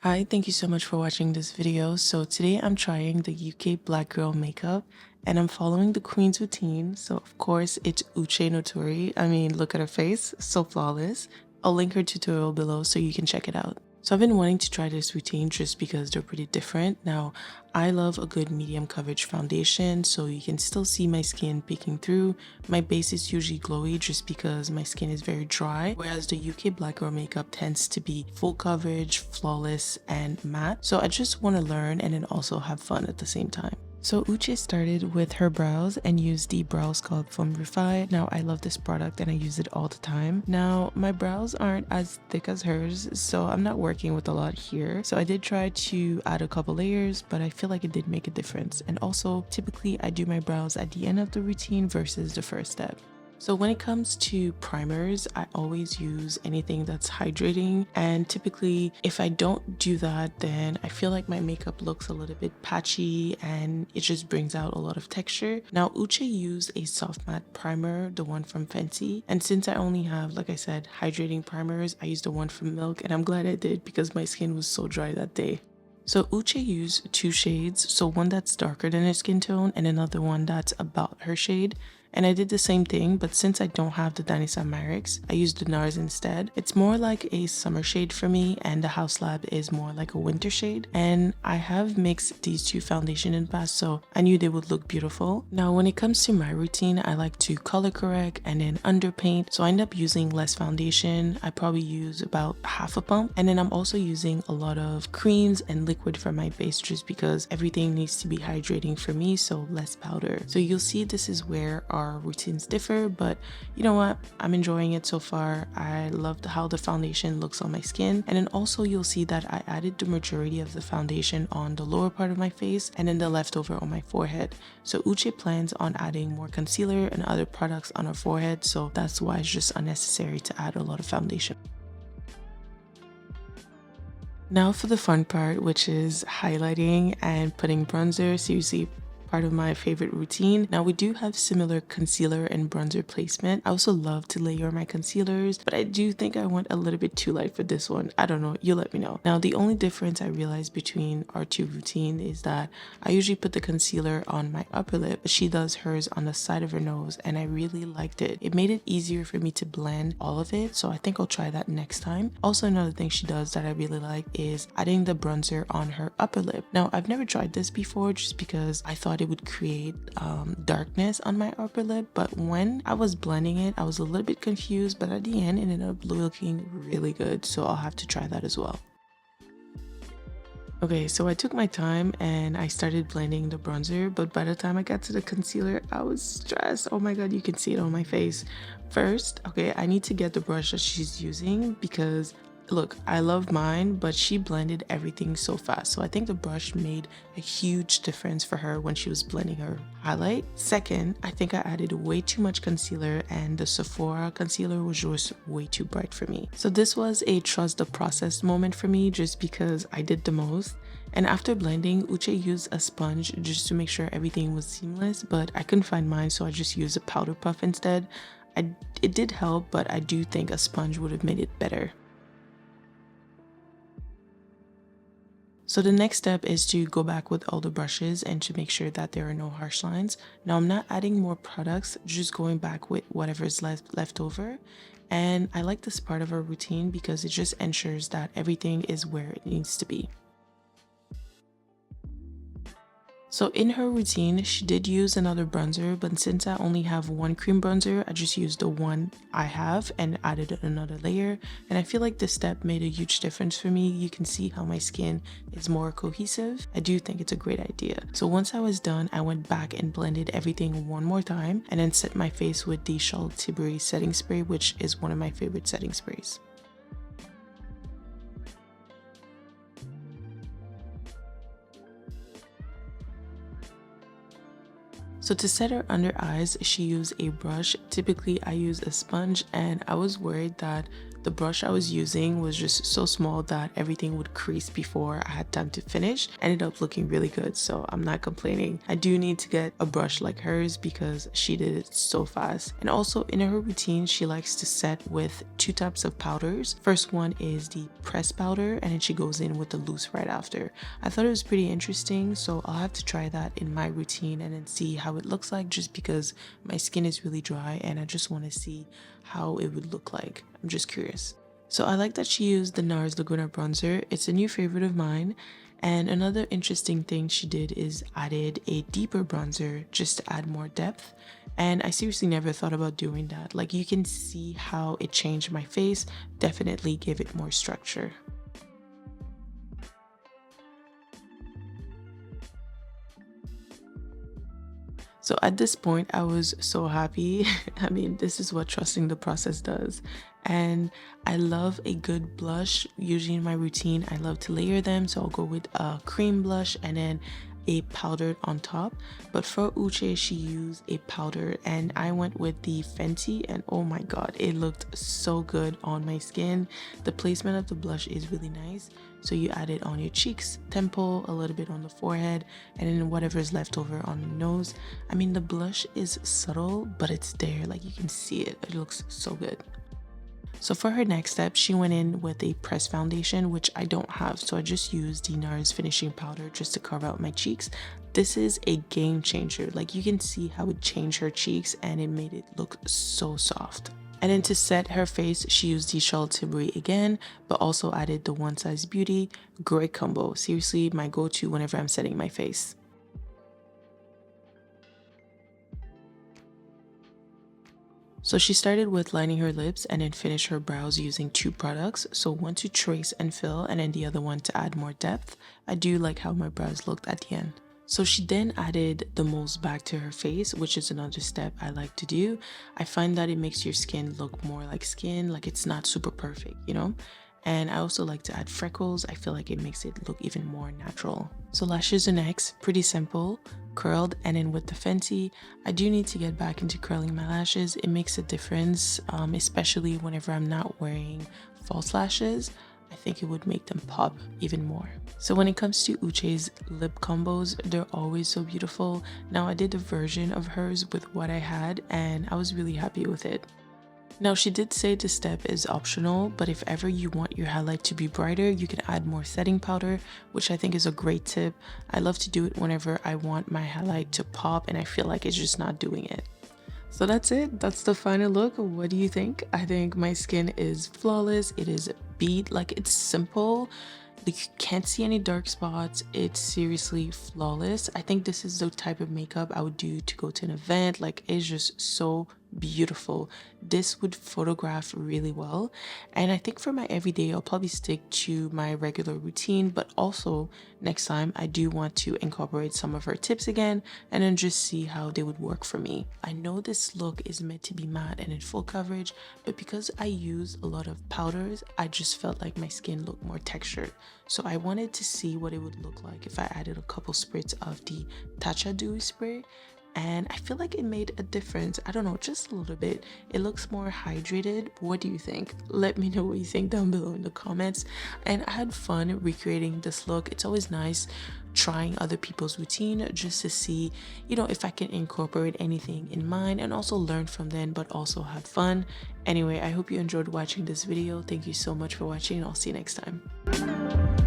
Hi, thank you so much for watching this video. So today I'm trying the UK Black Girl makeup and I'm following the Queen's routine. So of course it's Uche Natori. I mean, look at her face, so flawless. I'll link her tutorial below so you can check it out. So I've been wanting to try this routine just because they're pretty different. Now, I love a good medium coverage foundation so you can still see my skin peeking through. My base is usually glowy just because my skin is very dry, whereas the UK Black Girl makeup tends to be full coverage, flawless, and matte. So I just want to learn and then also have fun at the same time. So Uche started with her brows and used the Brow Sculpt from Refy. Now I love this product and I use it all the time. Now my brows aren't as thick as hers, so I'm not working with a lot here. So I did try to add a couple layers, but I feel like it did make a difference. And also typically I do my brows at the end of the routine versus the first step. So when it comes to primers, I always use anything that's hydrating, and typically if I don't do that, then I feel like my makeup looks a little bit patchy and it just brings out a lot of texture. Now Uche used a soft matte primer, the one from Fenty, and since I only have, like I said, hydrating primers, I used the one from Milk, and I'm glad I did because my skin was so dry that day. So Uche used two shades, so one that's darker than her skin tone and another one that's about her shade. And I did the same thing, but since I don't have the Danisa Marix, I used the NARS instead. It's more like a summer shade for me, and the Haus Lab is more like a winter shade. And I have mixed these two foundations in the past, so I knew they would look beautiful. Now, when it comes to my routine, I like to color correct and then underpaint. So I end up using less foundation. I probably use about half a pump. And then I'm also using a lot of creams and liquid for my base just because everything needs to be hydrating for me, so less powder. So you'll see this is where our routines differ, but you know what, I'm enjoying it so far. I love how the foundation looks on my skin, and then also you'll see that I added the majority of the foundation on the lower part of my face and then the leftover on my forehead. So Uche plans on adding more concealer and other products on her forehead, so that's why it's just unnecessary to add a lot of foundation. Now for the fun part, which is highlighting and putting bronzer. Seriously, part of my favorite routine. Now we do have similar concealer and bronzer placement. I also love to layer my concealers, but I do think I went a little bit too light for this one. I don't know, you let me know. Now the only difference I realized between our two routines is that I usually put the concealer on my upper lip, but she does hers on the side of her nose, and I really liked it. It made it easier for me to blend all of it, so I think I'll try that next time. Also, another thing she does that I really like is adding the bronzer on her upper lip. Now I've never tried this before just because I thought it would create darkness on my upper lip, but when I was blending it I was a little bit confused, but at the end it ended up looking really good, so I'll have to try that as well. Okay, so I took my time and I started blending the bronzer, but by the time I got to the concealer I was stressed. Oh my god, you can see it on my face. First, okay, I need to get the brush that she's using because look, I love mine, but she blended everything so fast. So I think the brush made a huge difference for her when she was blending her highlight. Second, I think I added way too much concealer and the Sephora concealer was just way too bright for me. So this was a trust the process moment for me just because I did the most. And after blending, Uche used a sponge just to make sure everything was seamless, but I couldn't find mine, so I just used a powder puff instead. It did help, but I do think a sponge would have made it better. So the next step is to go back with all the brushes and to make sure that there are no harsh lines. Now I'm not adding more products, just going back with whatever is left over. And I like this part of our routine because it just ensures that everything is where it needs to be. So in her routine, she did use another bronzer, but since I only have one cream bronzer, I just used the one I have and added another layer. And I feel like this step made a huge difference for me. You can see how my skin is more cohesive. I do think it's a great idea. So once I was done, I went back and blended everything one more time and then set my face with the Charlotte Tilbury setting spray, which is one of my favorite setting sprays. So to set her under eyes, she used a brush. Typically I use a sponge, and I was worried that The brush I was using was just so small that everything would crease before I had time to finish. Ended up looking really good, so I'm not complaining. I do need to get a brush like hers because she did it so fast. And also in her routine, she likes to set with 2 types of powders. First one is the pressed powder, and then she goes in with the loose right after. I thought it was pretty interesting, so I'll have to try that in my routine and then see how it looks like, just because my skin is really dry and I just want to see how it would look like. I'm just curious. So I like that she used the NARS Laguna bronzer. It's a new favorite of mine. And another interesting thing she did is added a deeper bronzer just to add more depth. And I seriously never thought about doing that. Like, you can see how it changed my face, definitely gave it more structure. So at this point, I was so happy. I mean, this is what trusting the process does. And I love a good blush. Usually in my routine, I love to layer them. So I'll go with a cream blush and then a powdered on top. But for Uche, she used a powder and I went with the Fenty, and oh my god, it looked so good on my skin. The placement of the blush is really nice. So you add it on your cheeks, temple, a little bit on the forehead, and then whatever is left over on the nose. I mean, the blush is subtle, but it's there. Like, you can see it. It looks so good. So for her next step, she went in with a pressed foundation, which I don't have. So I just used the NARS finishing powder just to cover out my cheeks. This is a game changer. Like, you can see how it changed her cheeks and it made it look so soft. And then to set her face, she used the Charlotte Tilbury again, but also added the One Size Beauty. Great combo. Seriously, my go-to whenever I'm setting my face. So she started with lining her lips and then finished her brows using 2 products. So one to trace and fill, and then the other one to add more depth. I do like how my brows looked at the end. So she then added the molds back to her face, which is another step I like to do. I find that it makes your skin look more like skin, like it's not super perfect, you know? And I also like to add freckles. I feel like it makes it look even more natural. So lashes are next, pretty simple, curled, and then with the Fenty, I do need to get back into curling my lashes. It makes a difference, especially whenever I'm not wearing false lashes. I think it would make them pop even more. So when it comes to Uche's lip combos, they're always so beautiful. Now I did a version of hers with what I had and I was really happy with it. Now she did say this step is optional, but if ever you want your highlight to be brighter, you can add more setting powder, which I think is a great tip. I love to do it whenever I want my highlight to pop and I feel like it's just not doing it. So that's it. That's the final look. What do you think? I think my skin is flawless. It is beat. Like, it's simple. Like, you can't see any dark spots. It's seriously flawless. I think this is the type of makeup I would do to go to an event. Like, it's just so beautiful. This would photograph really well. And I think for my everyday, I'll probably stick to my regular routine, but also next time I do want to incorporate some of her tips again and then just see how they would work for me. I know this look is meant to be matte and in full coverage, but because I use a lot of powders, I just felt like my skin looked more textured. So I wanted to see what it would look like if I added a couple spritz of the Tatcha Dewy spray. And I feel like it made a difference. I don't know, just a little bit. It looks more hydrated. What do you think? Let me know what you think down below in the comments. And I had fun recreating this look. It's always nice trying other people's routine just to see, you know, if I can incorporate anything in mine and also learn from them, but also have fun. Anyway, I hope you enjoyed watching this video. Thank you so much for watching and I'll see you next time.